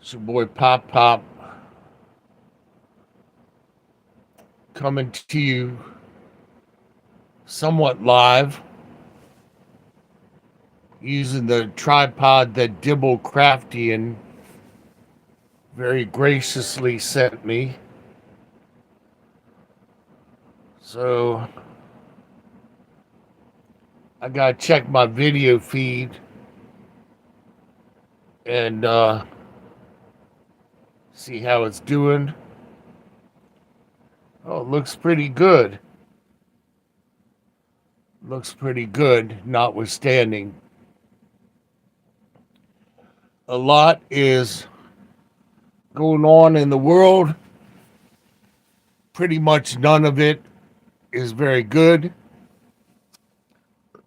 It's your boy Pop Pop coming to you somewhat live using the tripod that Dibble Craftian very graciously sent me. So I gotta check my video feed and see how it's doing. Oh, it looks pretty good. Looks pretty good, notwithstanding. A lot is going on in the world. Pretty much none of it is very good.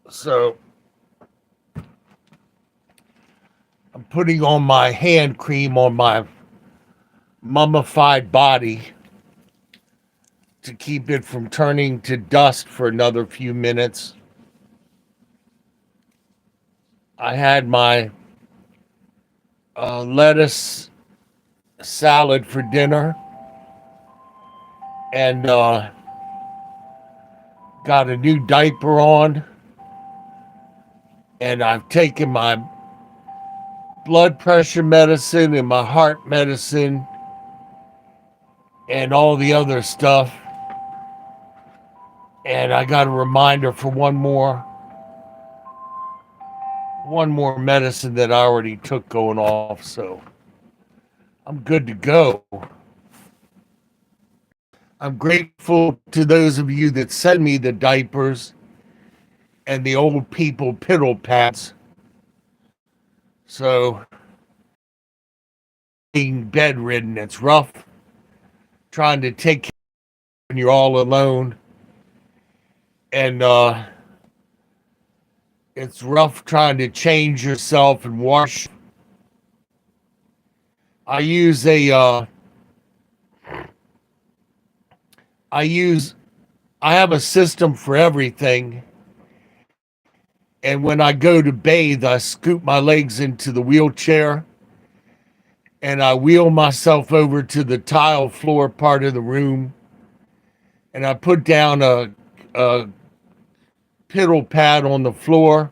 So I'm putting on my hand cream on my mummified body to keep it from turning to dust for another few minutes. I had my lettuce salad for dinner and got a new diaper on, and I've taken my blood pressure medicine and my heart medicine and all the other stuff. And I got a reminder for one more medicine that I already took going off, so I'm good to go. I'm grateful to those of you that send me the diapers and the old people piddle pads. So being bedridden, it's rough trying to take care when you're all alone. And it's rough trying to change yourself and wash. I use a I have a system for everything. And when I go to bathe, I scoop my legs into the wheelchair and I wheel myself over to the tile floor part of the room. And I put down a piddle pad on the floor.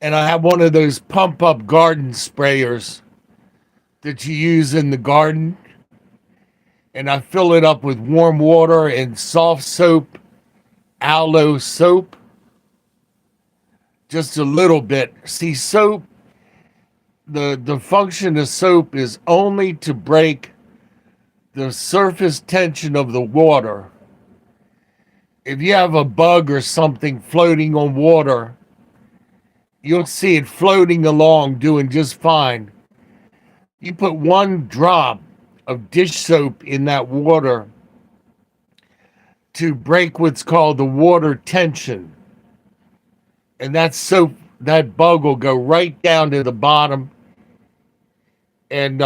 And I have one of those pump up garden sprayers that you use in the garden. And I fill it up with warm water and soft soap, aloe soap. Just a little bit. See, soap, the function of soap is only to break the surface tension of the water. If you have a bug or something floating on water, you'll see it floating along doing just fine. You put one drop of dish soap in that water to break what's called the water tension. And that soap, that bug will go right down to the bottom. And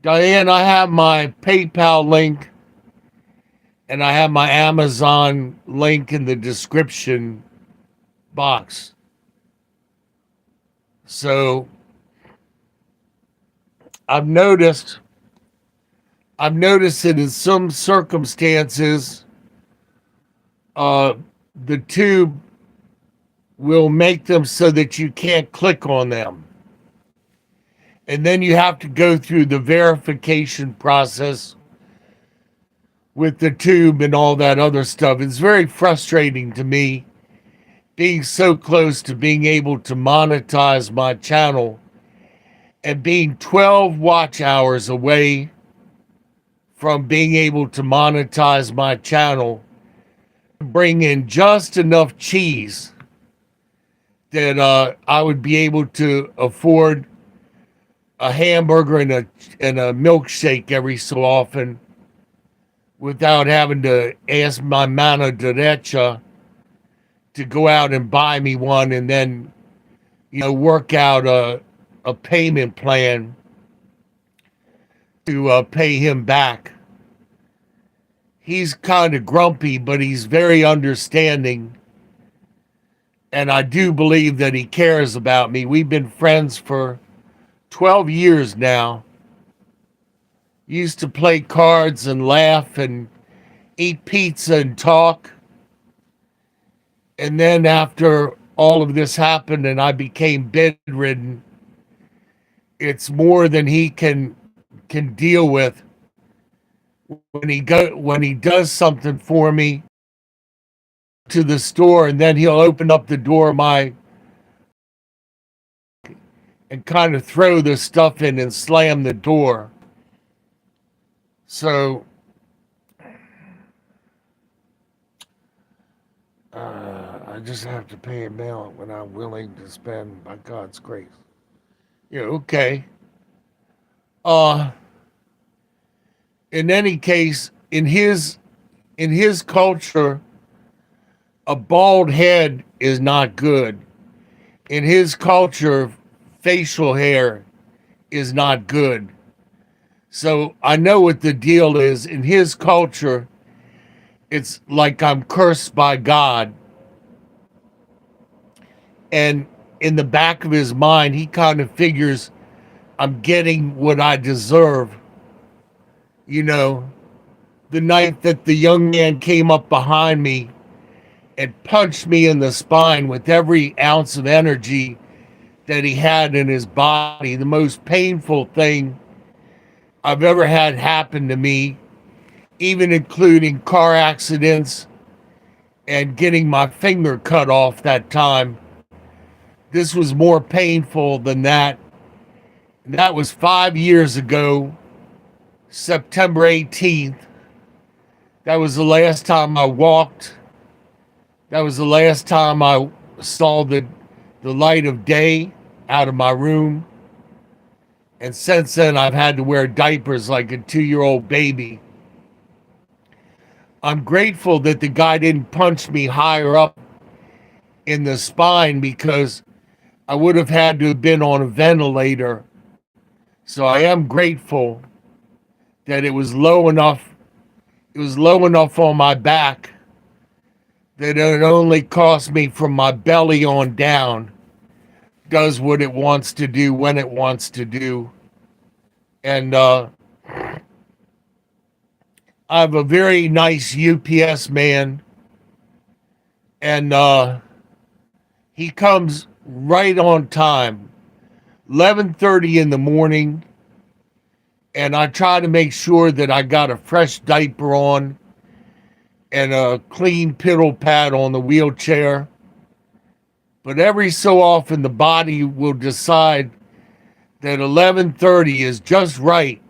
Diane, I have my PayPal link and I have my Amazon link in the description box. So I've noticed that in some circumstances, the tube will make them so that you can't click on them. And then you have to go through the verification process with the tube and all that other stuff. It's very frustrating to me being so close to being able to monetize my channel and being 12 watch hours away from being able to monetize my channel, bring in just enough cheese that I would be able to afford a hamburger and a milkshake every so often without having to ask my mano derecha to go out and buy me one and then, work out a payment plan to pay him back. He's kind of grumpy, but he's very understanding. And I do believe that he cares about me. We've been friends for 12 years now. Used to play cards and laugh and eat pizza and talk. And then after all of this happened and I became bedridden, it's more than he can deal with. When he does something for me to the store, and then he'll open up the door of my and kind of throw the stuff in and slam the door. So I just have to pay him out when I'm willing to spend by God's grace. Yeah, okay. Uh in any case, in his culture, a bald head is not good. In his culture, facial hair is not good. So I know what the deal is. In his culture, it's like I'm cursed by God. And in the back of his mind, he kind of figures I'm getting what I deserve. You know, the night that the young man came up behind me and punched me in the spine with every ounce of energy that he had in his body, the most painful thing I've ever had happen to me, even including car accidents and getting my finger cut off that time. This was more painful than that. And that was 5 years ago, September 18th. That was the last time I walked. That was the last time I saw the light of day out of my room. And since then, I've had to wear diapers like a 2-year-old baby. I'm grateful that the guy didn't punch me higher up in the spine, because I would have had to have been on a ventilator. So I am grateful that it was low enough. It was low enough on my back that it only cost me from my belly on down. Does what it wants to do when it wants to do. And I have a very nice UPS man, and he comes right on time, 11:30 in the morning, and I try to make sure that I got a fresh diaper on and a clean piddle pad on the wheelchair. But every so often the body will decide that 11:30 is just right.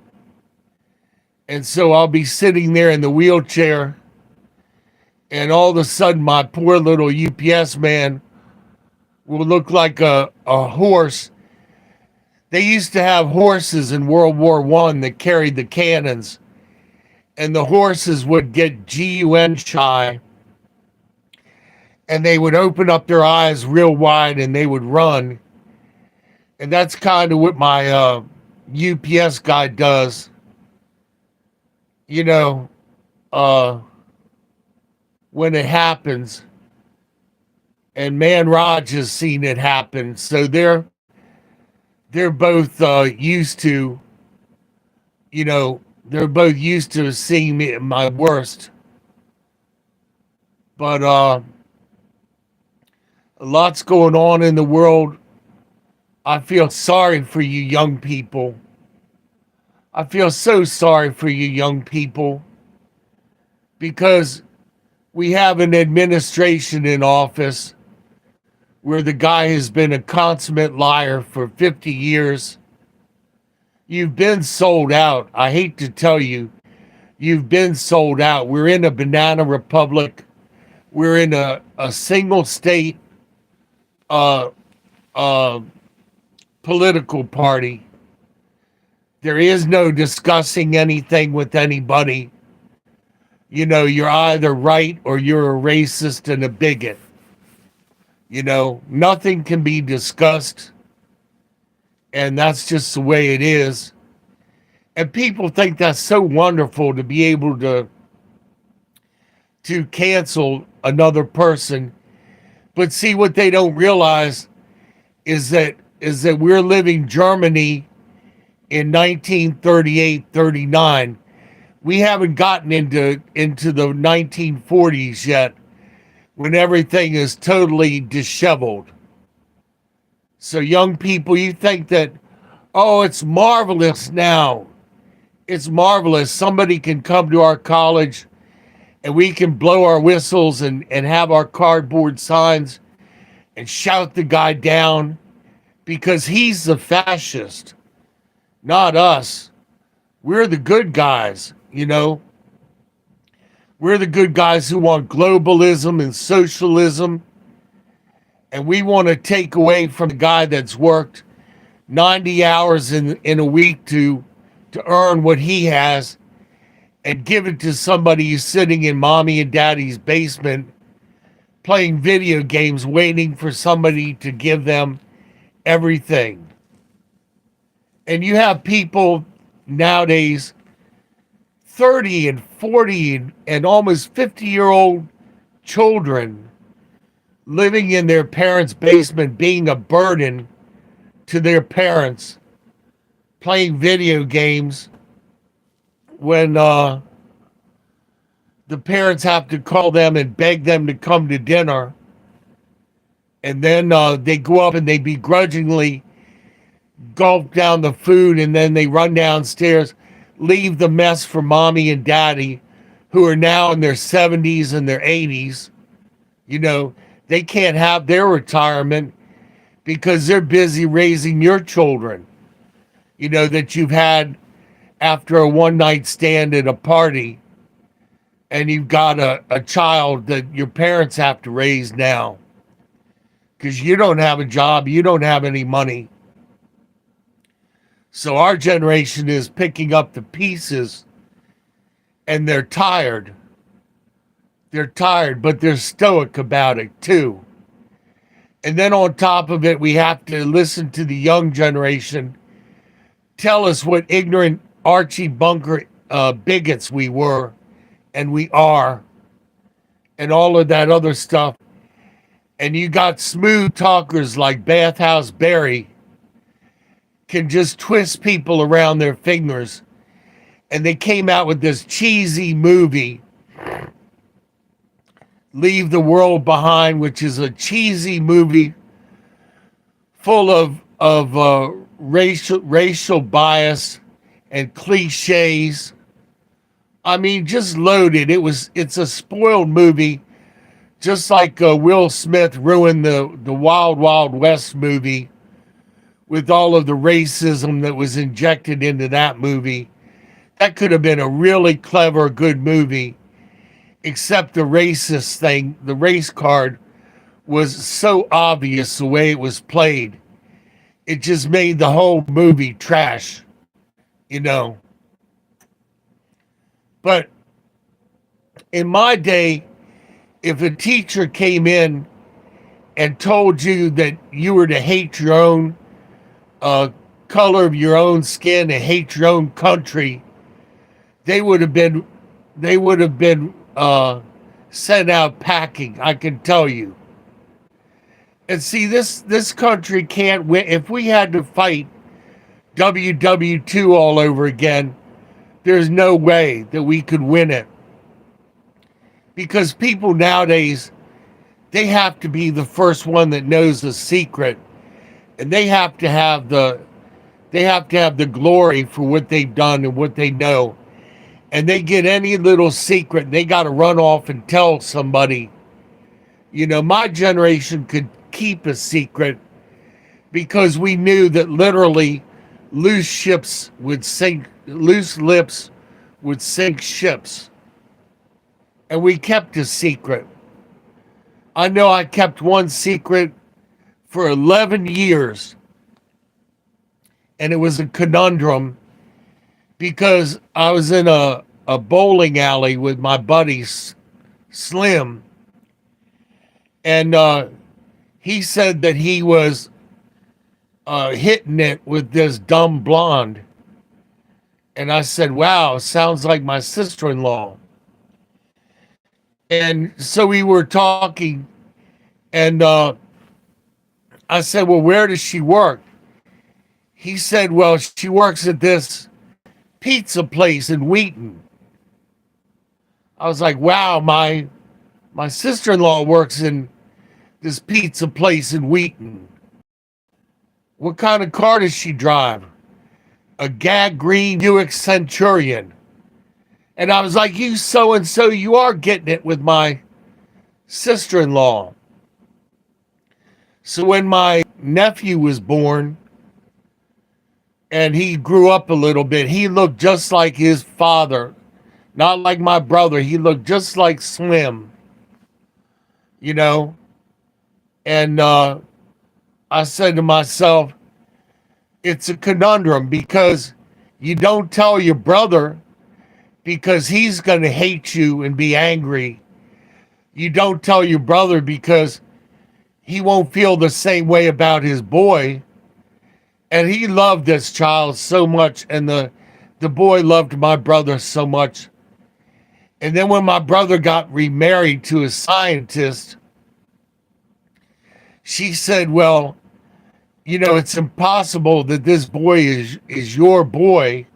And so I'll be sitting there in the wheelchair, and all of a sudden my poor little UPS man will look like a horse. They used to have horses in World War I that carried the cannons, and the horses would get GUN shy, and they would open up their eyes real wide and they would run. And that's kind of what my UPS guy does. You know, when it happens, and Man Raj has seen it happen, so they're both used to, you know, they're both used to seeing me at my worst. But a lot's going on in the world. I feel sorry for you young people. I feel so sorry for you young people, because we have an administration in office where the guy has been a consummate liar for 50 years. You've been sold out. I hate to tell you, you've been sold out. We're in a banana republic. We're in a single state political party. There is no discussing anything with anybody. You know, you're either right or you're a racist and a bigot. You know, nothing can be discussed. And that's just the way it is. And people think that's so wonderful, to be able to cancel another person. But see, what they don't realize is that we're living Germany in 1938, 39. We haven't gotten into the 1940s yet, when everything is totally disheveled. So young people, you think that, oh, it's marvelous now. It's marvelous. Somebody can come to our college and we can blow our whistles and have our cardboard signs and shout the guy down because he's the fascist, not us. We're the good guys, you know. We're the good guys who want globalism and socialism. And we want to take away from the guy that's worked 90 hours in a week to earn what he has and give it to somebody who's sitting in mommy and daddy's basement playing video games, waiting for somebody to give them everything. And you have people nowadays, 30 and 40 and almost 50-year-old children living in their parents' basement, being a burden to their parents, playing video games when the parents have to call them and beg them to come to dinner. And then they go up and they begrudgingly gulp down the food, and then they run downstairs, leave the mess for mommy and daddy, who are now in their 70s and their 80s. You know, they can't have their retirement because they're busy raising your children, you know, that you've had after a one-night stand at a party, and you've got a child that your parents have to raise now because you don't have a job, you don't have any money. So our generation is picking up the pieces, and they're tired. They're tired, but they're stoic about it too. And then on top of it, we have to listen to the young generation tell us what ignorant Archie Bunker bigots we were, and we are, and all of that other stuff. And you got smooth talkers like Bathhouse Barry can just twist people around their fingers. And they came out with this cheesy movie, Leave the World Behind, which is a cheesy movie full of racial bias and cliches. I mean, just loaded. It's a spoiled movie, just like Will Smith ruined the Wild Wild West movie with all of the racism that was injected into that movie. That could have been a really clever, good movie, except the racist thing, the race card, was so obvious the way it was played. It just made the whole movie trash, you know. But in my day, if a teacher came in and told you that you were to hate your own color of your own skin and hate your own country, they would have been sent out packing, I can tell you. And see, this country can't win. If we had to fight WW2 all over again, there's no way that we could win it. Because people nowadays, they have to be the first one that knows the secret, and they have to have the glory for what they've done and what they know. And they get any little secret, they got to run off and tell somebody. You know, my generation could keep a secret because we knew that literally loose lips would sink ships. And we kept a secret. I know I kept one secret for 11 years. And it was a conundrum because I was in a bowling alley with my buddy Slim. And he said that he was hitting it with this dumb blonde. And I said, wow, sounds like my sister-in-law. And so we were talking, And I said, well, where does she work? He said, well, she works at this pizza place in Wheaton. I was like, wow, my sister-in-law works in this pizza place in Wheaton. What kind of car does she drive? A Gag Green Buick Centurion. And I was like, you so-and-so, you are getting it with my sister-in-law. So when my nephew was born and he grew up a little bit, he looked just like his father. Not like my brother. He looked just like Slim, you know? And I said to myself, it's a conundrum because you don't tell your brother because he's going to hate you and be angry. You don't tell your brother because he won't feel the same way about his boy. And he loved this child so much, and the boy loved my brother so much. And then when my brother got remarried to a scientist, she said, well, you know, it's impossible that this boy is your boy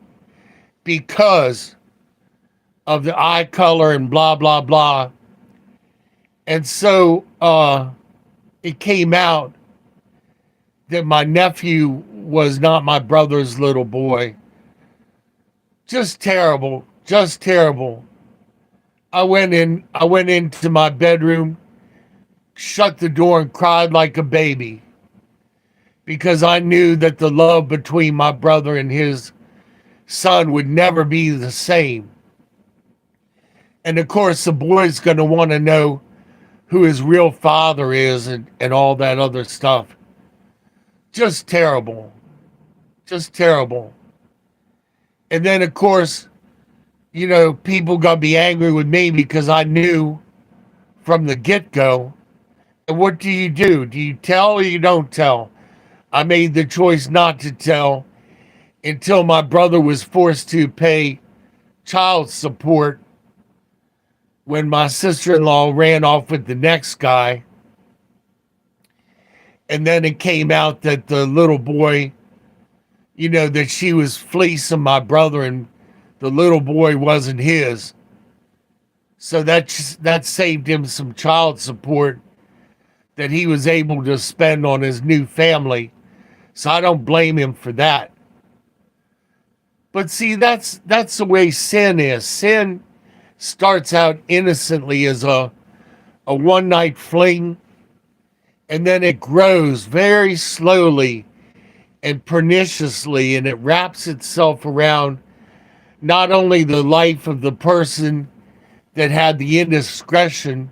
because of the eye color and blah, blah, blah. And so it came out that my nephew was not my brother's little boy. Just terrible, just terrible. I went into my bedroom, shut the door, and cried like a baby because I knew that the love between my brother and his son would never be the same. And of course, the boy's going to want to know who his real father is and all that other stuff. Just terrible. Just terrible. And then, of course, you know, people going to be angry with me because I knew from the get-go. And what do? Do you tell or you don't tell? I made the choice not to tell until my brother was forced to pay child support when my sister-in-law ran off with the next guy. And then it came out that the little boy, you know, that she was fleecing my brother and the little boy wasn't his. So that saved him some child support that he was able to spend on his new family. So I don't blame him for that. But see, that's the way sin is. Sin starts out innocently as a one-night fling, and then it grows very slowly and perniciously, and it wraps itself around not only the life of the person that had the indiscretion,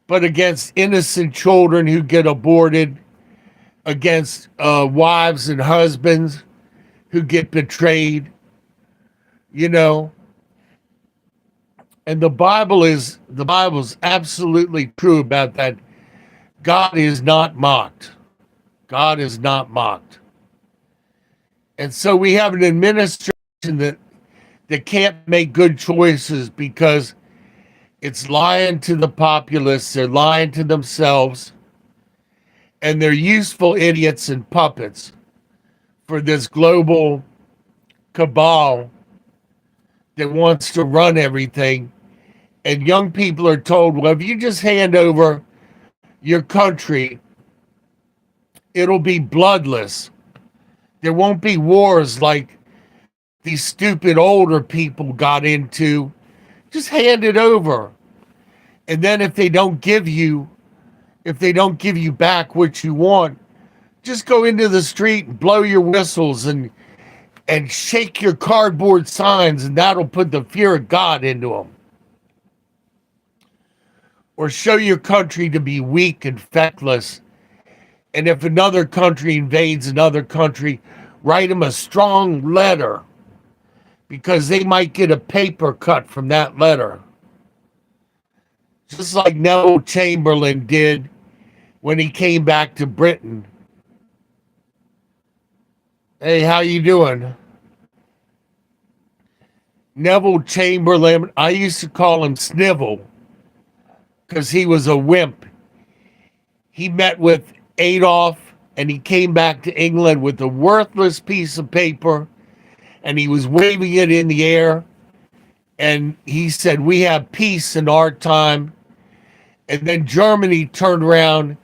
but against innocent children who get aborted, against wives and husbands who get betrayed, you know. And the Bible's absolutely true about that. God is not mocked. God is not mocked. And so we have an administration that can't make good choices because it's lying to the populace, they're lying to themselves, and they're useful idiots and puppets for this global cabal that wants to run everything. And young people are told, well, if you just hand over your country, it'll be bloodless. There won't be wars like these stupid older people got into. Just hand it over. And then if they don't give you back what you want, just go into the street and blow your whistles and shake your cardboard signs, and that'll put the fear of God into them. Or show your country to be weak and feckless. And if another country invades another country, write them a strong letter because they might get a paper cut from that letter. Just like Neville Chamberlain did when he came back to Britain. Hey, how you doing? Neville Chamberlain, I used to call him Snivel because he was a wimp. he met with Adolf, and he came back to England with a worthless piece of paper, and he was waving it in the air, and he said, "We have peace in our time." And then Germany turned around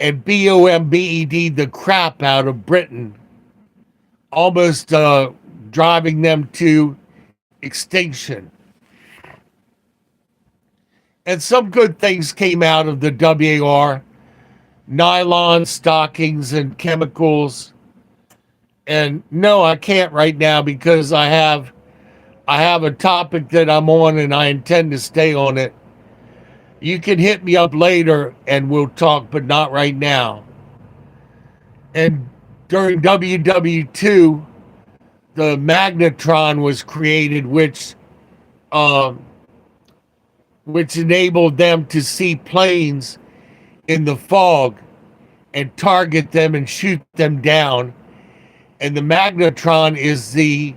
and bombed the crap out of Britain, almost driving them to extinction. And some good things came out of the WAR: nylon stockings and chemicals. And no, I can't right now because I have a topic that I'm on and I intend to stay on it. You can hit me up later and we'll talk, but not right now. And during WW2, the magnetron was created, which enabled them to see planes in the fog and target them and shoot them down. And the magnetron is the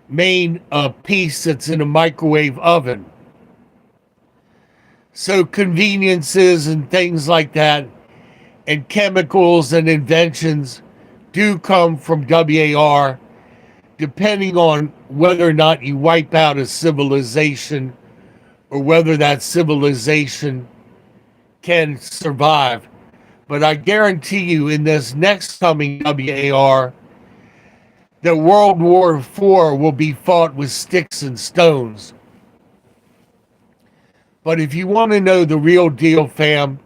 main piece that's in a microwave oven. So conveniences and things like that, and chemicals and inventions do come from WAR, depending on whether or not you wipe out a civilization or whether that civilization can survive. But I guarantee you, in this next coming WAR, that World War IV will be fought with sticks and stones. But if you want to know the real deal, fam,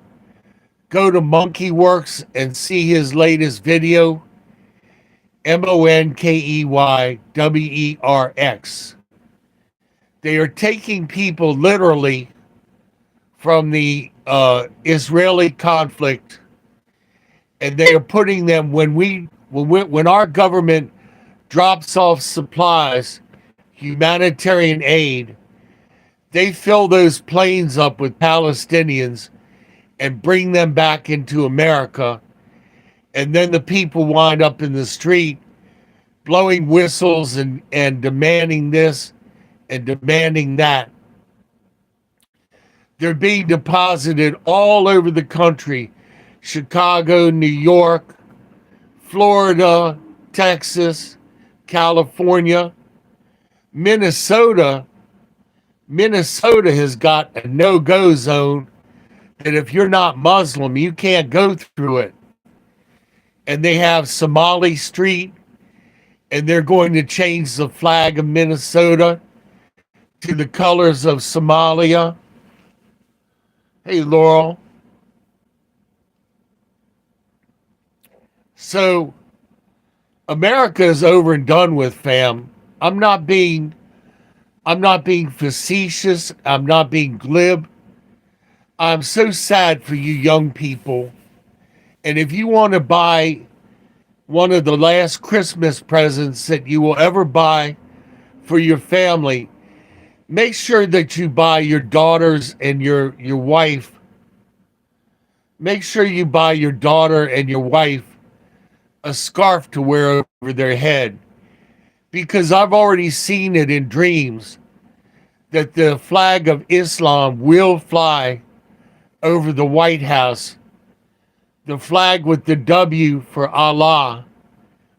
go to Monkeywerx and see his latest video, Monkeywerx. They are taking people literally from the Israeli conflict, and they are putting them when our government drops off supplies, humanitarian aid, they fill those planes up with Palestinians and bring them back into America. And then the people wind up in the street blowing whistles and demanding this and demanding that. They're being deposited all over the country: Chicago, New York, Florida, Texas, California, Minnesota. Minnesota has got a no-go zone that if you're not Muslim, you can't go through it. And they have Somali Street, and they're going to change the flag of Minnesota to the colors of Somalia. Hey, Laurel. So America is over and done with, fam. I'm not being facetious. I'm not being glib. I'm so sad for you young people. And if you want to buy one of the last Christmas presents that you will ever buy for your family, make sure that you buy your daughters and your wife. Make sure you buy your daughter and your wife a scarf to wear over their head. Because I've already seen it in dreams that the flag of Islam will fly over the White House. The flag with the W for Allah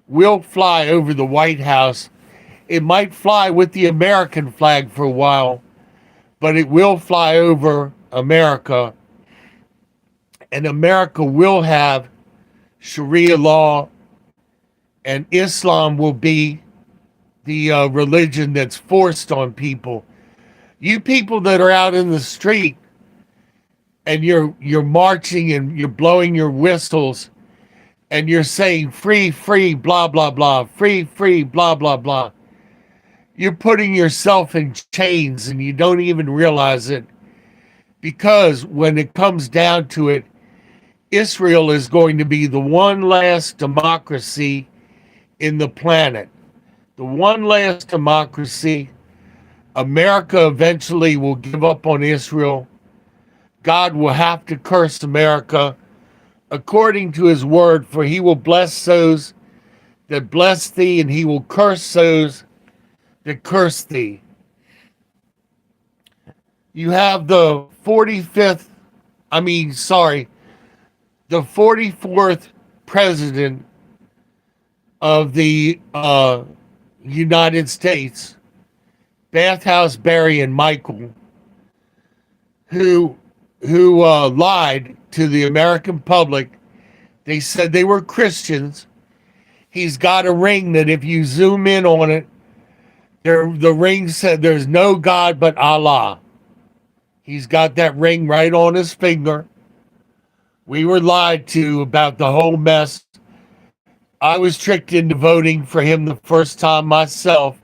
will fly over the White House. It might fly with the American flag for a while, but it will fly over America. And America will have Sharia law, and Islam will be the religion that's forced on people. You people that are out in the street and you're marching and you're blowing your whistles and you're saying free, free, blah, blah, blah, free, free, blah, blah, blah. You're putting yourself in chains and you don't even realize it, because when it comes down to it, Israel is going to be the one last democracy in the planet. The one last democracy. America eventually will give up on Israel. God will have to curse America according to his word, for he will bless those that bless thee, and he will curse those that curse thee. You have the the 44th president of the United States, Bathhouse Barry and Michael, who lied to the American public. They said they were Christians. He's got a ring that if you zoom in on it, the ring said there's no God but Allah. He's got that ring right on his finger. We were lied to about the whole mess. I was tricked into voting for him the first time myself,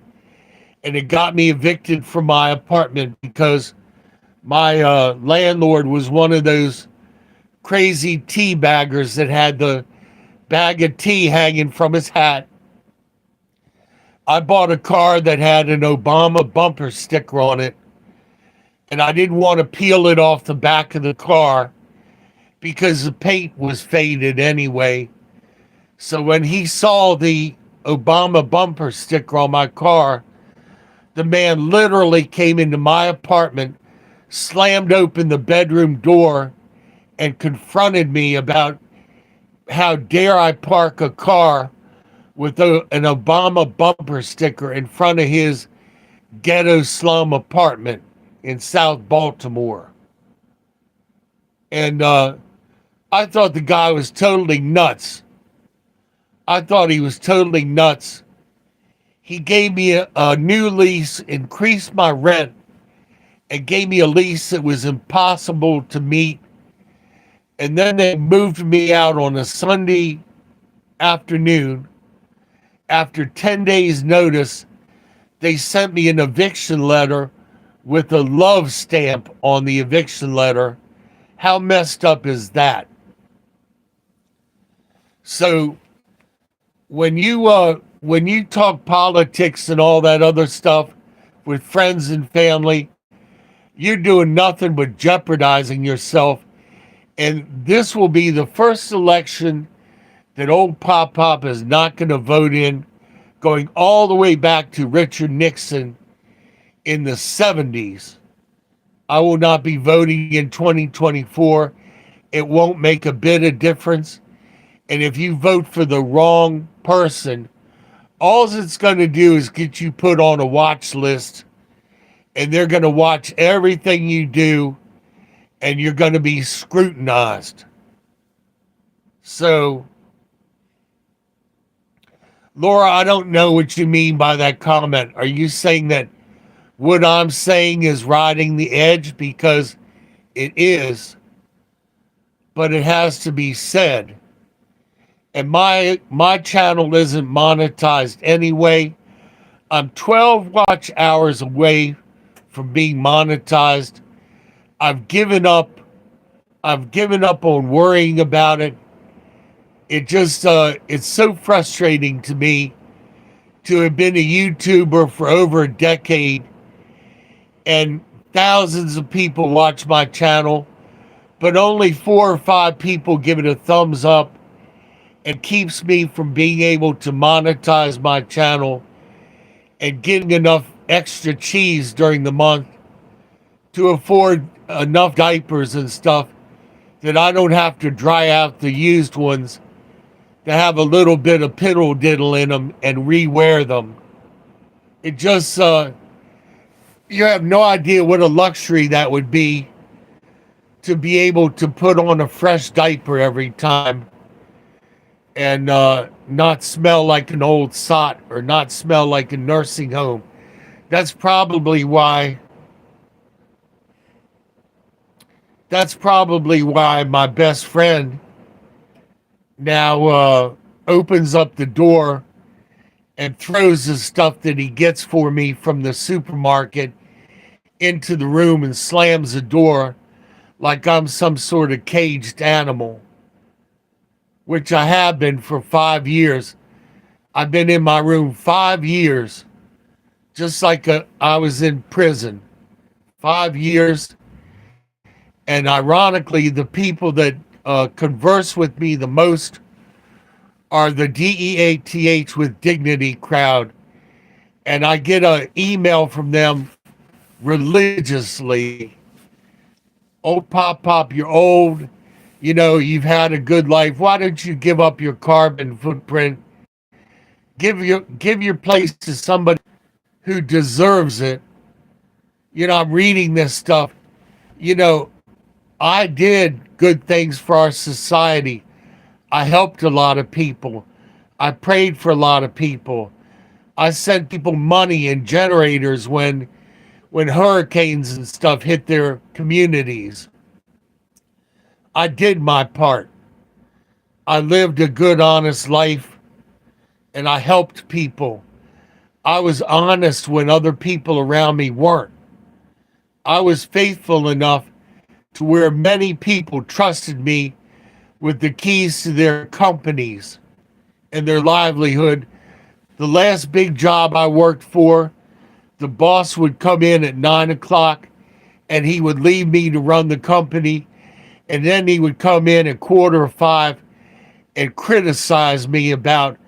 and it got me evicted from my apartment because my landlord was one of those crazy tea baggers that had the bag of tea hanging from his hat. I bought a car that had an Obama bumper sticker on it, and I didn't want to peel it off the back of the car because the paint was faded anyway. So when he saw the Obama bumper sticker on my car, the man literally came into my apartment, slammed open the bedroom door, and confronted me about how dare I park a car with an Obama bumper sticker in front of his ghetto slum apartment in South Baltimore. And I thought the guy was totally nuts. I thought he was totally nuts. He gave me a new lease, increased my rent, and gave me a lease that was impossible to meet. And then they moved me out on a Sunday afternoon. After 10 days' notice, they sent me an eviction letter with a love stamp on the eviction letter. How messed up is that? So when you talk politics and all that other stuff with friends and family, you're doing nothing but jeopardizing yourself. And this will be the first election that old Pop is not going to vote in, going all the way back to Richard Nixon in the 70s. I will not be voting in 2024. It won't make a bit of difference. And if you vote for the wrong person, all it's going to do is get you put on a watch list, and they're going to watch everything you do, and you're going to be scrutinized. So, Laura, I don't know what you mean by that comment. Are you saying that what I'm saying is riding the edge? Because it is, but it has to be said. And my channel isn't monetized anyway. I'm 12 watch hours away from being monetized. I've given up on worrying about it. It just it's so frustrating to me to have been a YouTuber for over a decade, and thousands of people watch my channel, but only 4 or 5 people give it a thumbs up. It keeps me from being able to monetize my channel and getting enough extra cheese during the month to afford enough diapers and stuff that I don't have to dry out the used ones to have a little bit of piddle diddle in them and rewear them. It just, you have no idea what a luxury that would be to be able to put on a fresh diaper every time and not smell like an old sot or not smell like a nursing home. That's probably why my best friend now opens up the door and throws the stuff that he gets for me from the supermarket into the room and slams the door like I'm some sort of caged animal, which I have been for 5 years. I've been in my room 5 years, just like I was in prison. 5 years. And ironically, the people that converse with me the most are the DEATH with Dignity crowd. And I get an email from them religiously. Old Pop, you're old. You've had a good life. Why don't you give up your carbon footprint? Give your place to somebody who deserves it. I'm reading this stuff. You know, I did good things for our society. I helped a lot of people. I prayed for a lot of people. I sent people money and generators when hurricanes and stuff hit their communities. I did my part. I lived a good, honest life, and I helped people. I was honest when other people around me weren't. I was faithful enough to where many people trusted me with the keys to their companies and their livelihood. The last big job I worked for, the boss would come in at 9 o'clock and he would leave me to run the company. And then he would come in at 4:45 and criticize me about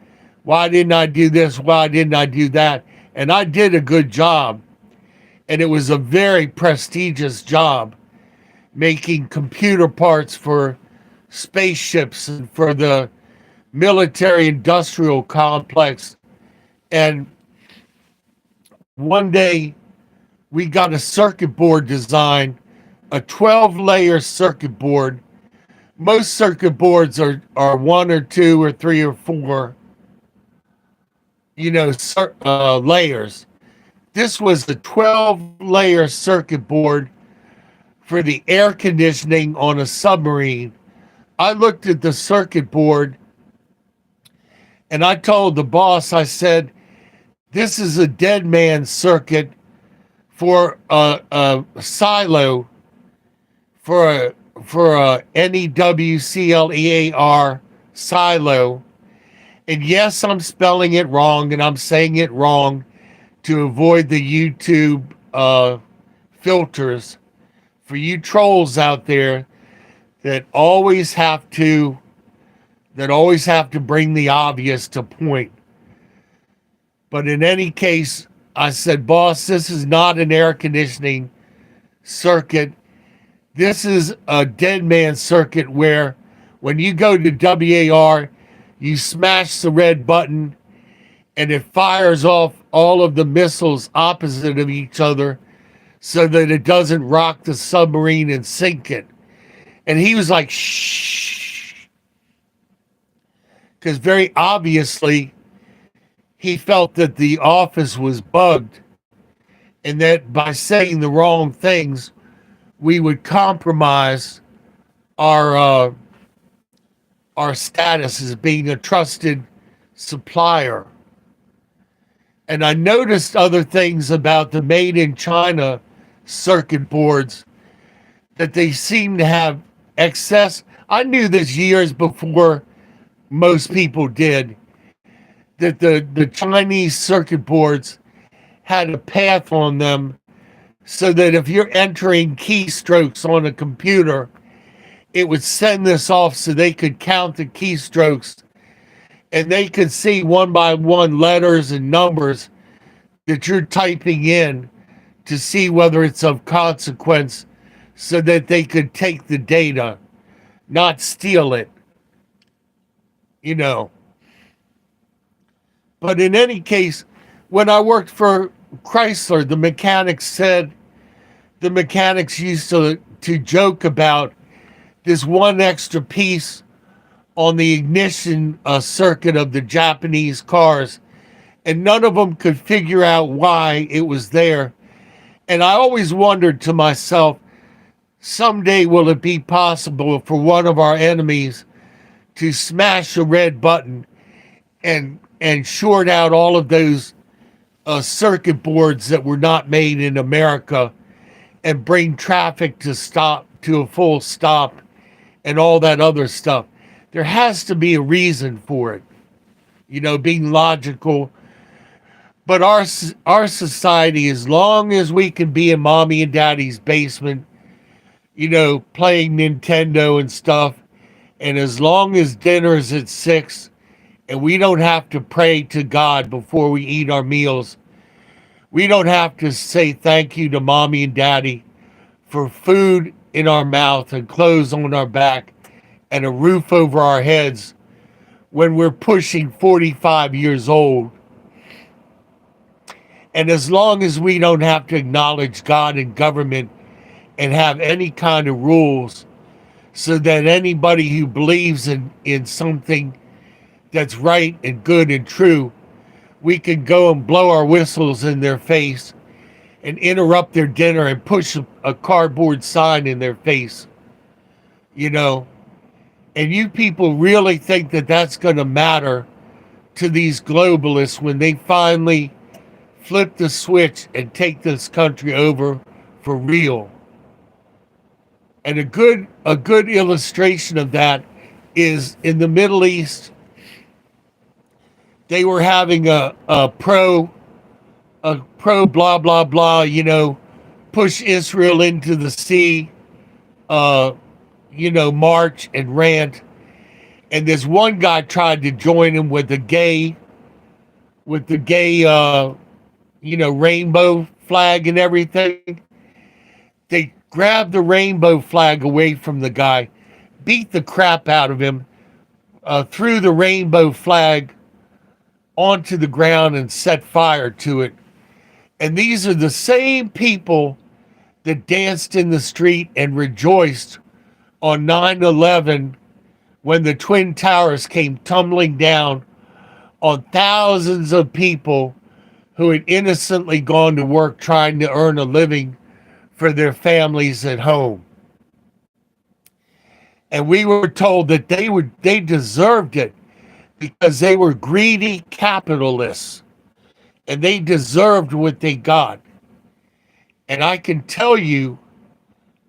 why didn't I do this? Why didn't I do that? And I did a good job. And it was a very prestigious job, making computer parts for spaceships and for the military industrial complex. And one day we got a circuit board design, a 12-layer circuit board. Most circuit boards are one or two or three or four, layers. This was a 12-layer circuit board for the air conditioning on a submarine. I looked at the circuit board and I told the boss, I said, this is a dead man circuit for a silo for a NEWCLEAR silo. And yes, I'm spelling it wrong and I'm saying it wrong to avoid the YouTube filters. For you trolls out there that always have to bring the obvious to point. But in any case, I said, boss, this is not an air conditioning circuit. This is a dead man circuit where when you go to WAR, you smash the red button and it fires off all of the missiles opposite of each other so that it doesn't rock the submarine and sink it. And he was like, shh. Because very obviously, he felt that the office was bugged and that by saying the wrong things, we would compromise our status as being a trusted supplier. And I noticed other things about the made in China circuit boards, that they seem to have excess. I knew this years before most people did, that the Chinese circuit boards had a path on them so that if you're entering keystrokes on a computer, it would send this off so they could count the keystrokes and they could see one by one letters and numbers that you're typing in to see whether it's of consequence so that they could take the data, not steal it, But in any case, when I worked for Chrysler, the mechanics used to joke about this one extra piece on the ignition circuit of the Japanese cars, and none of them could figure out why it was there. And I always wondered to myself, someday will it be possible for one of our enemies to smash a red button and short out all of those circuit boards that were not made in America and bring traffic to a full stop and all that other stuff. There has to be a reason for it, being logical. But our society, as long as we can be in mommy and daddy's basement, playing Nintendo and stuff, and as long as dinner's at 6 and we don't have to pray to God before we eat our meals, we don't have to say thank you to mommy and daddy for food in our mouth and clothes on our back and a roof over our heads when we're pushing 45 years old. And as long as we don't have to acknowledge God and government and have any kind of rules so that anybody who believes in something that's right and good and true, we can go and blow our whistles in their face and interrupt their dinner and push a cardboard sign in their face, you know. And you people really think that that's going to matter to these globalists when they finally flip the switch and take this country over for real. And a good illustration of that is in the Middle East. They were having a pro blah blah blah, you know, push Israel into the sea, you know, march and rant. And this one guy tried to join him with the gay, you know, rainbow flag and everything. They grabbed the rainbow flag away from the guy, beat the crap out of him, threw the rainbow flag onto the ground and set fire to it. And these are the same people that danced in the street and rejoiced on 9/11 when the Twin Towers came tumbling down on thousands of people who had innocently gone to work trying to earn a living for their families at home. And we were told that they deserved it because they were greedy capitalists and they deserved what they got. And I can tell you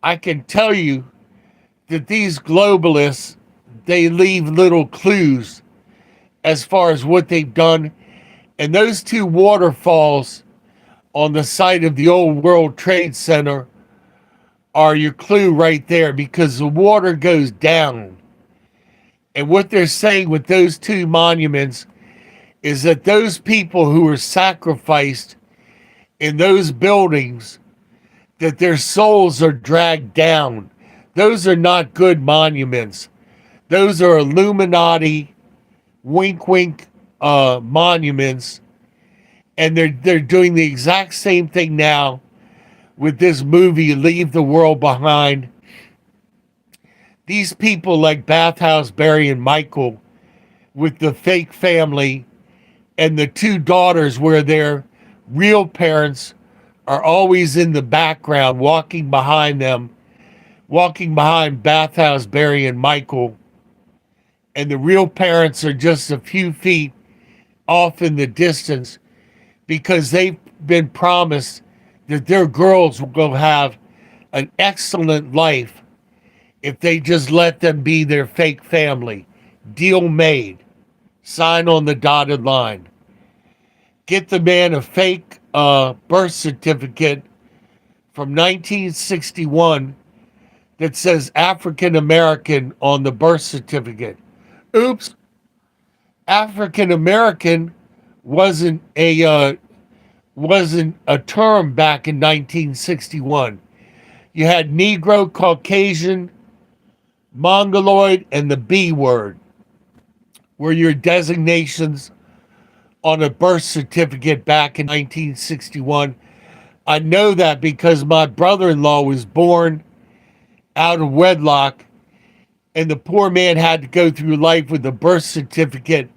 that these globalists, they leave little clues as far as what they've done. And those two waterfalls on the site of the old World Trade Center are your clue right there, because the water goes down. And what they're saying with those two monuments is that those people who were sacrificed in those buildings, that their souls are dragged down. Those are not good monuments. Those are Illuminati, wink, wink, monuments. And they're doing the exact same thing now with this movie, Leave the World Behind. These people like Bathhouse Barry and Michael with the fake family and the two daughters where their real parents are always in the background walking behind them, walking behind Bathhouse Barry and Michael. And the real parents are just a few feet off in the distance because they've been promised that their girls will have an excellent life if they just let them be their fake family. Deal made. Sign on the dotted line. Get the man a fake birth certificate from 1961 that says African American on the birth certificate. Oops. African American wasn't a term back in 1961. You had Negro, Caucasian, Mongoloid, and the B word were your designations on a birth certificate back in 1961. I know that because my brother-in-law was born out of wedlock, and the poor man had to go through life with a birth certificate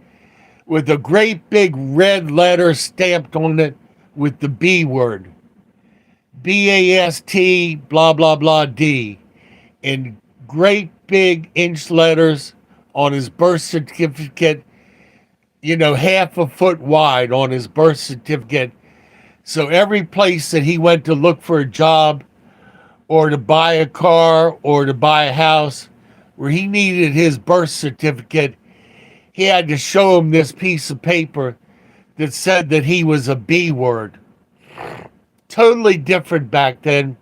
with a great big red letter stamped on it with the B word. B-A-S-T, blah, blah, blah, D. In great big inch letters on his birth certificate, you know, half a foot wide on his birth certificate. So every place that he went to look for a job or to buy a car or to buy a house where he needed his birth certificate, he had to show him this piece of paper that said that he was a B word. Totally different back then.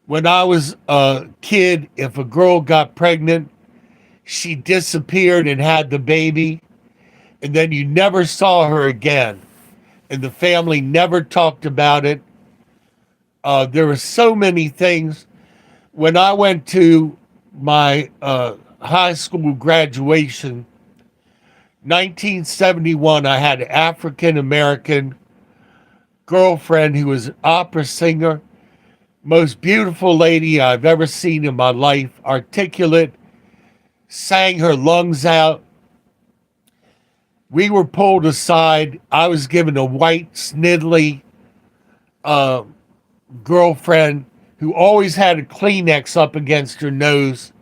When I was a kid, if a girl got pregnant, she disappeared and had the baby, and then you never saw her again. And the family never talked about it. There were so many things. When I went to my high school graduation, 1971, I had an African American girlfriend who was an opera singer, most beautiful lady I've ever seen in my life, articulate, sang her lungs out. We were pulled aside. I was given a white, sniddly girlfriend who always had a Kleenex up against her nose.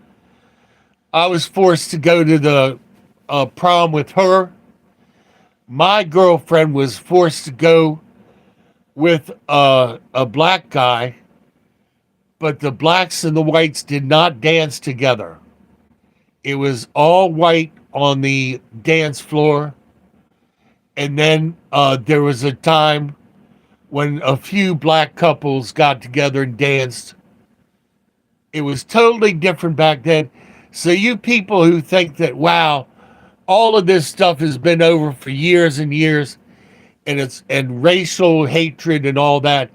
I was forced to go to the prom with her. My girlfriend was forced to go with a black guy, but the blacks and the whites did not dance together. It was all white on the dance floor. And then there was a time when a few black couples got together and danced. It was totally different back then. So you people who think that, wow, all of this stuff has been over for years and years, and racial hatred and all that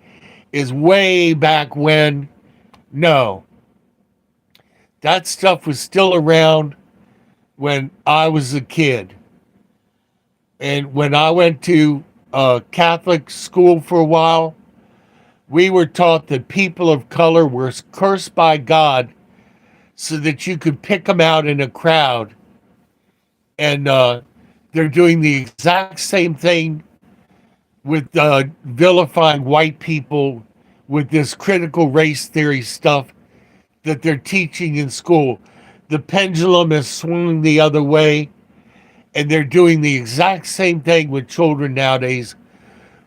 is way back when. No. That stuff was still around when I was a kid. And when I went to Catholic school for a while, we were taught that people of color were cursed by God so that you could pick them out in a crowd. And they're doing the exact same thing with vilifying white people with this critical race theory stuff that they're teaching in school. The pendulum is swinging the other way, and they're doing the exact same thing with children nowadays,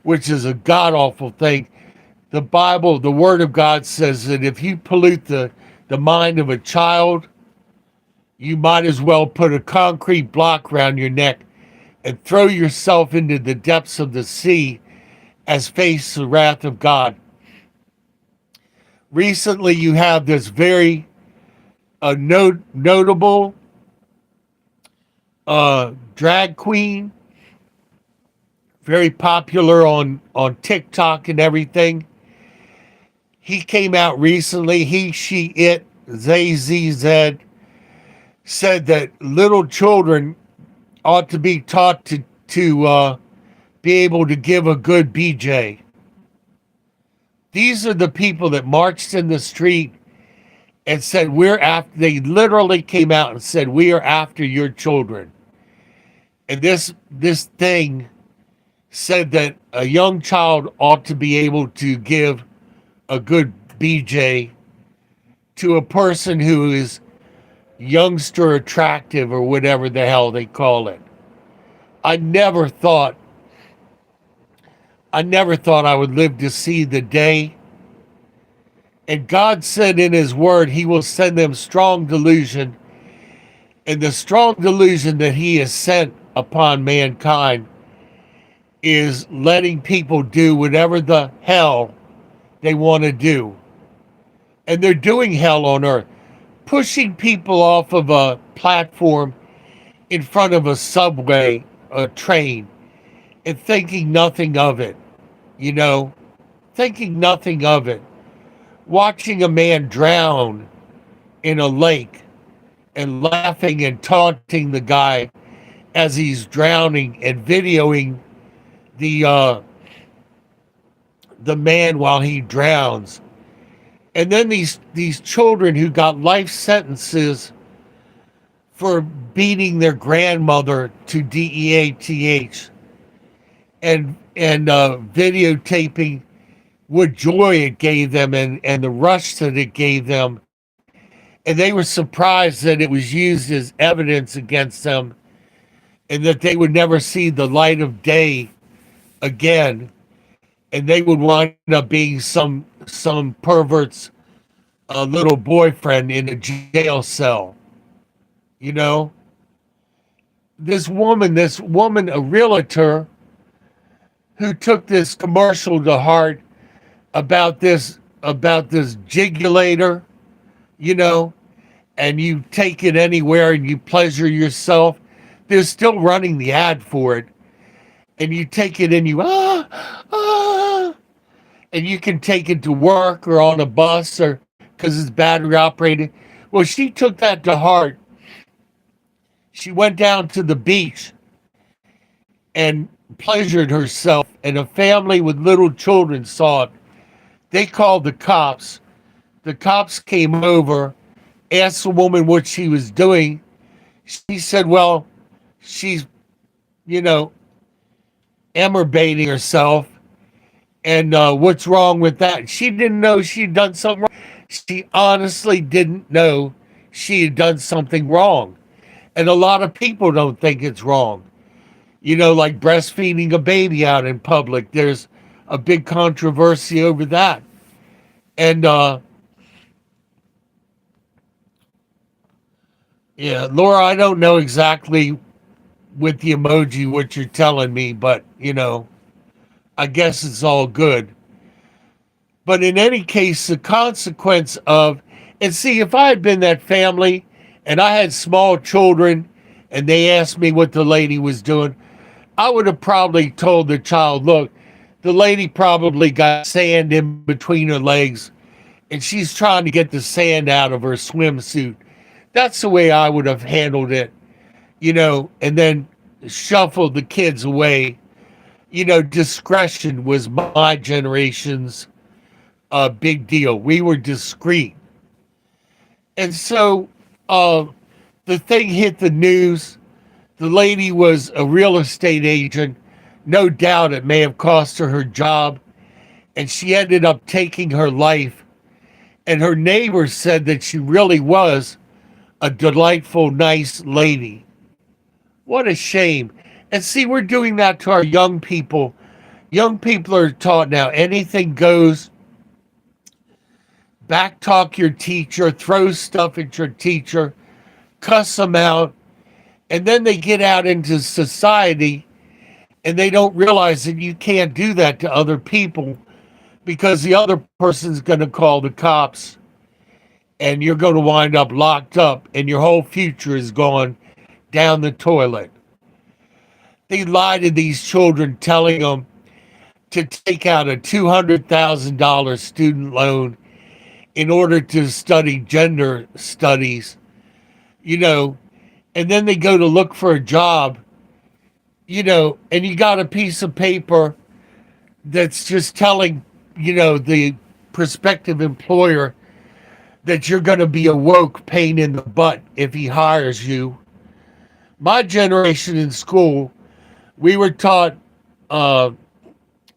which is a god-awful thing. The Bible, the Word of God says that if you pollute the mind of a child, you might as well put a concrete block around your neck and throw yourself into the depths of the sea as face the wrath of God. Recently, you have this very notable drag queen, very popular on TikTok and everything. He came out recently, he, she, it, they, Z, Z, said that little children ought to be taught to be able to give a good BJ. These are the people that marched in the street and said, they literally came out and said, we are after your children. And this thing said that a young child ought to be able to give a good BJ to a person who is youngster attractive or whatever the hell they call it. I never thought I would live to see the day. And God said in his word, he will send them strong delusion. And the strong delusion that he has sent upon mankind is letting people do whatever the hell they want to do. And they're doing hell on earth. Pushing people off of a platform in front of a subway, a train, and thinking nothing of it. You know, thinking nothing of it. Watching a man drown in a lake and laughing and taunting the guy as he's drowning and videoing the man while he drowns. And then these children who got life sentences for beating their grandmother to DEATH and videotaping what joy it gave them and the rush that it gave them. And they were surprised that it was used as evidence against them and that they would never see the light of day again. And they would wind up being some pervert's little boyfriend in a jail cell. You know? This woman, a realtor who took this commercial to heart about this jigulator, you know, and you take it anywhere and you pleasure yourself. They're still running the ad for it. And you take it and you, and you can take it to work or on a bus or because it's battery operated. Well, she took that to heart. She went down to the beach and pleasured herself, and a family with little children saw it. They called the cops. The cops came over, asked the woman what she was doing. She said, well, she's, you know, emmerbating herself. And what's wrong with that? She didn't know she'd done something wrong. She honestly didn't know she had done something wrong. And a lot of people don't think it's wrong. Like breastfeeding a baby out in public. There's a big controversy over that. And yeah, Laura, I don't know exactly with the emoji what you're telling me, but I guess it's all good. But in any case, the consequence of, and see, if I had been that family and I had small children and they asked me what the lady was doing, I would have probably told the child, look, the lady probably got sand in between her legs and she's trying to get the sand out of her swimsuit. That's the way I would have handled it, and then shuffled the kids away. Discretion was my generation's big deal. We were discreet. And so the thing hit the news. The lady was a real estate agent. No doubt it may have cost her her job. And she ended up taking her life. And her neighbors said that she really was a delightful, nice lady. What a shame. And see, we're doing that to our young people. Young people are taught now anything goes. Backtalk your teacher, throw stuff at your teacher, cuss them out. And then they get out into society and they don't realize that you can't do that to other people because the other person's going to call the cops and you're going to wind up locked up and your whole future is gone down the toilet. They lie to these children telling them to take out a $200,000 student loan in order to study gender studies, and then they go to look for a job, and you got a piece of paper that's just telling, the prospective employer that you're going to be a woke pain in the butt if he hires you. My generation in school, we were taught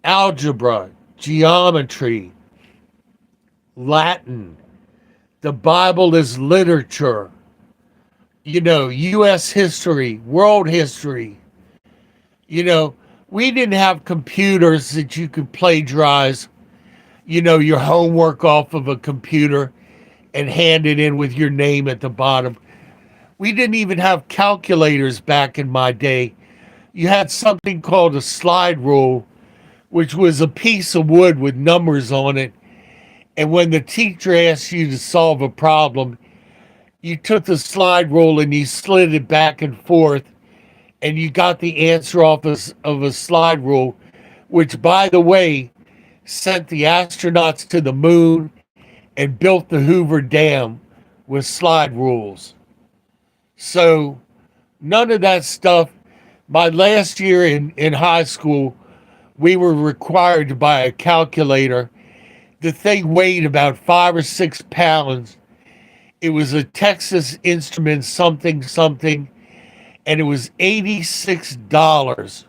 algebra, geometry, Latin. The Bible is literature. U.S. history, world history. We didn't have computers that you could plagiarize, your homework off of a computer and hand it in with your name at the bottom. We didn't even have calculators back in my day. You had something called a slide rule, which was a piece of wood with numbers on it. And when the teacher asked you to solve a problem, you took the slide rule and you slid it back and forth, and you got the answer off of a slide rule, which, by the way, sent the astronauts to the moon and built the Hoover Dam with slide rules. So none of that stuff. My last year in high school, we were required to buy a calculator. The thing weighed about 5 or 6 pounds. It was a Texas Instruments something, and it was $86,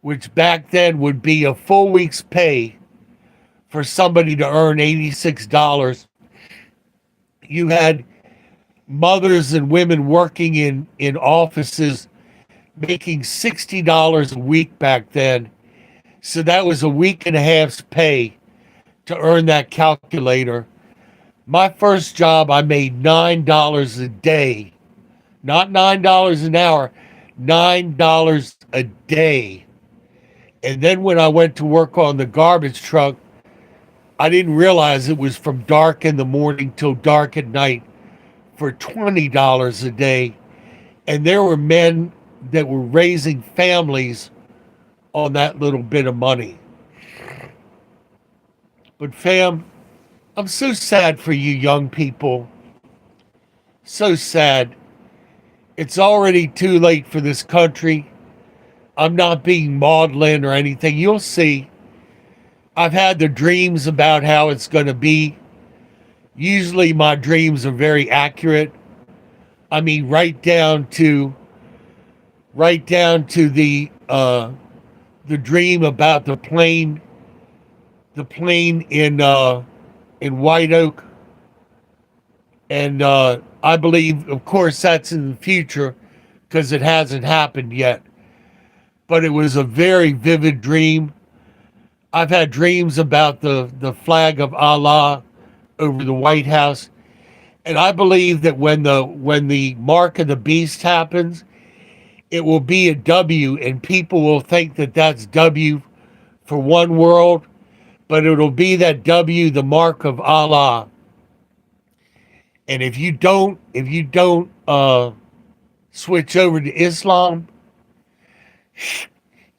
which back then would be a full week's pay for somebody to earn $86. You had mothers and women working in offices making $60 a week back then. So that was a week and a half's pay to earn that calculator. My first job, I made $9 a day. Not $9 an hour, $9 a day. And then when I went to work on the garbage truck, I didn't realize it was from dark in the morning till dark at night for $20 a day. And there were men that were raising families on that little bit of money. But fam, I'm so sad for you young people. So sad. It's already too late for this country. I'm not being maudlin or anything. You'll see. I've had the dreams about how it's going to be. Usually my dreams are very accurate. I mean, right down to the dream about the plane in White Oak, and I believe, of course, that's in the future because it hasn't happened yet. But it was a very vivid dream. I've had dreams about the flag of Allah over the White House, and I believe that when the mark of the beast happens, it will be a W, and people will think that that's W for one world, but it'll be that W, the mark of Allah. And if you don't switch over to Islam,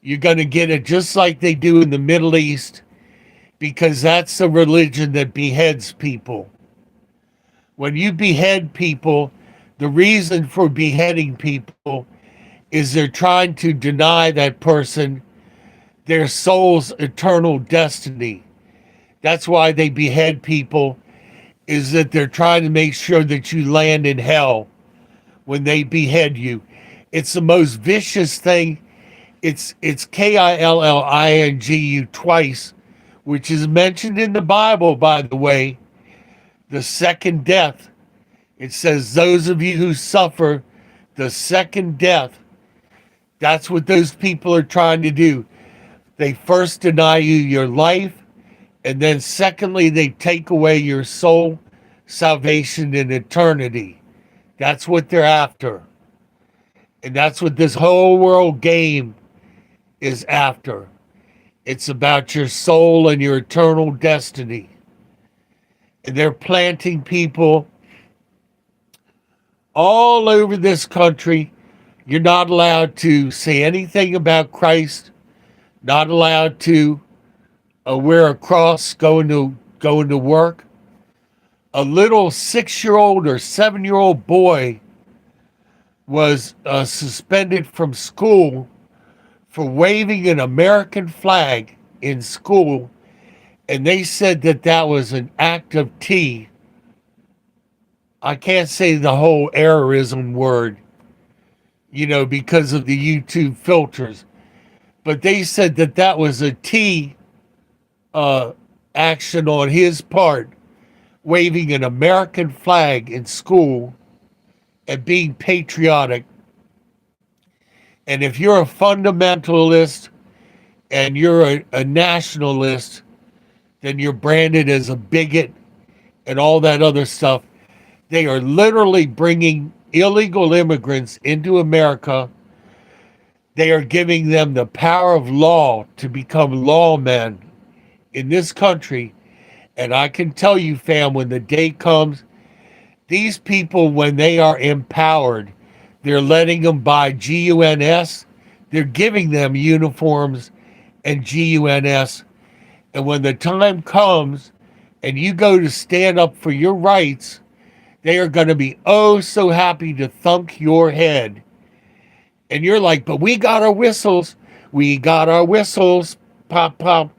you're going to get it just like they do in the Middle East, because that's a religion that beheads people. When you behead people, the reason for beheading people is they're trying to deny that person their soul's eternal destiny. That's why they behead people, is that they're trying to make sure that you land in hell when they behead you. It's the most vicious thing. It's Killingu twice, which is mentioned in the Bible, by the way. The second death. It says, those of you who suffer the second death. That's what those people are trying to do. They first deny you your life, and then secondly, they take away your soul, salvation, and eternity. That's what they're after. And that's what this whole world game is after. It's about your soul and your eternal destiny. And they're planting people all over this country. You're not allowed to say anything about Christ, not allowed to wear a cross going to work. A little 6-year-old or 7-year-old boy was suspended from school for waving an American flag in school, and they said that that was an act of T. I can't say the whole errorism word, because of the YouTube filters, but they said that that was a T action on his part, waving an American flag in school and being patriotic. And if you're a fundamentalist and you're a nationalist, then you're branded as a bigot and all that other stuff. They are literally bringing illegal immigrants into America. They are giving them the power of law to become lawmen in this country. And I can tell you, fam, when the day comes, these people, when they are empowered, they're letting them buy GUNS. They're giving them uniforms and GUNS. And when the time comes and you go to stand up for your rights, they are going to be oh so happy to thunk your head. And you're like, but we got our whistles. We got our whistles, pop, pop.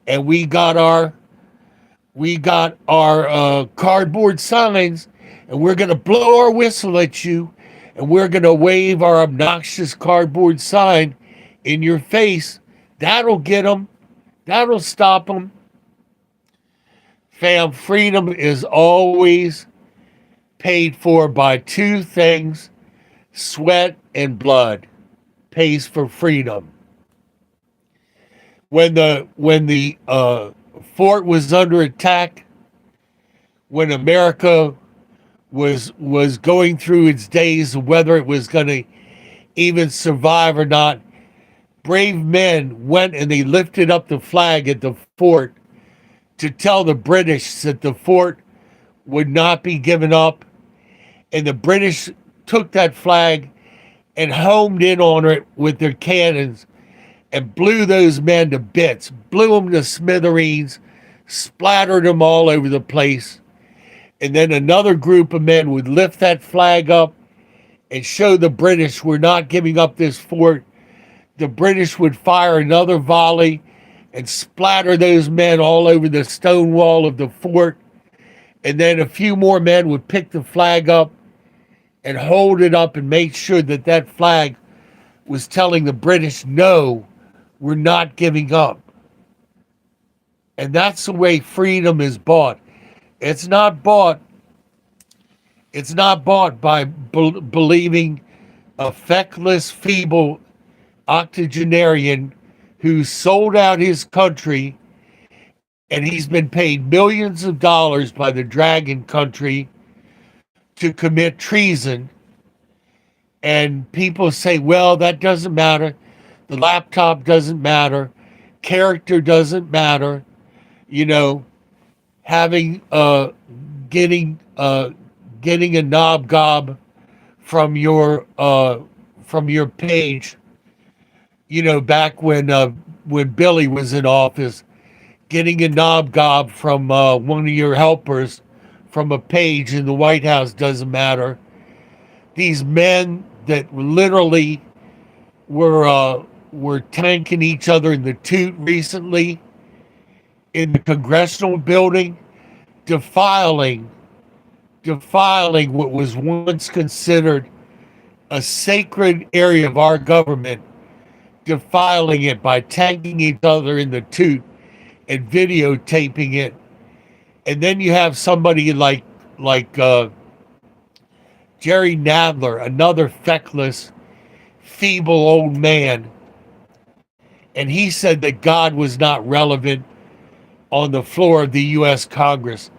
And we got our cardboard signs. And we're going to blow our whistle at you. And we're going to wave our obnoxious cardboard sign in your face. That'll get them. That'll stop them. Fam, freedom is always paid for by two things: sweat and blood. Pays for freedom. When the fort was under attack, when America was going through its days of whether it was going to even survive or not, brave men went and they lifted up the flag at the fort to tell the British that the fort would not be given up. And the British took that flag and homed in on it with their cannons and blew those men to bits, blew them to smithereens, splattered them all over the place. And then another group of men would lift that flag up and show the British we're not giving up this fort. The British would fire another volley and splatter those men all over the stone wall of the fort. And then a few more men would pick the flag up and hold it up and make sure that that flag was telling the British, no, we're not giving up. And that's the way freedom is bought. It's not bought. It's not bought by believing a feckless, feeble octogenarian who sold out his country, and he's been paid millions of dollars by the Dragon Country to commit treason. And people say, well, that doesn't matter. The laptop doesn't matter. Character doesn't matter. You know, having getting a knob gob from your page, you know, back when Billy was in office, getting a knob gob from one of your helpers from a page in the White House doesn't matter. These men that literally were tanking each other in the toot recently in the Congressional building, defiling what was once considered a sacred area of our government, defiling it by tanking each other in the toot and videotaping it. And then you have somebody like Jerry Nadler, another feckless, feeble old man, and he said that God was not relevant on the floor of the U.S. Congress.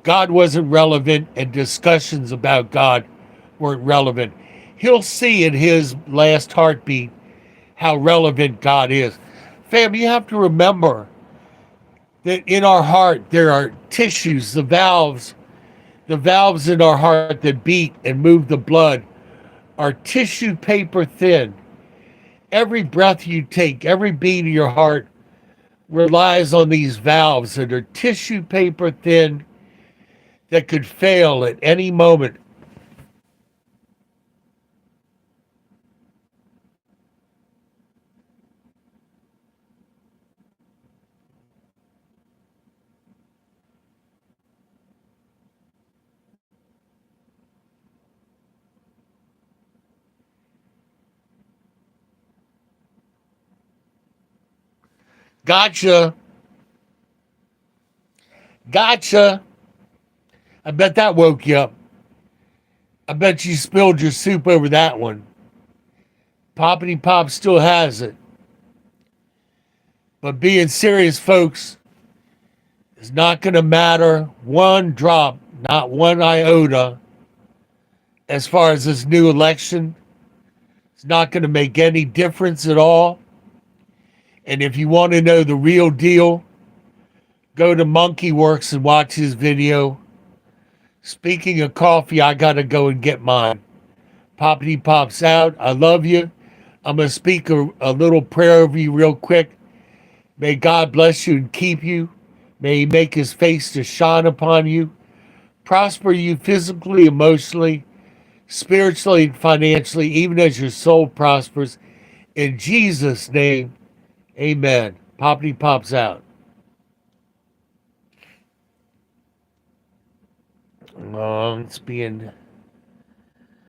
God wasn't relevant, and discussions about God weren't relevant. He'll see in his last heartbeat how relevant God is. Fam, you have to remember that in our heart there are tissues, the valves in our heart that beat and move the blood are tissue paper thin. Every breath you take, every beat of your heart relies on these valves that are tissue paper thin that could fail at any moment. Gotcha. Gotcha. I bet that woke you up. I bet you spilled your soup over that one. Poppity Pop still has it. But being serious, folks, is not going to matter one drop, not one iota, as far as this new election. It's not going to make any difference at all. And if you want to know the real deal, go to Monkey Works and watch his video. Speaking of coffee, I got to go and get mine. Poppity Pop's out. I love you. I'm going to speak a little prayer over you real quick. May God bless you and keep you. May he make his face to shine upon you, prosper you physically, emotionally, spiritually, and financially, even as your soul prospers. In Jesus' name, amen. Poppity Pop's out. It's being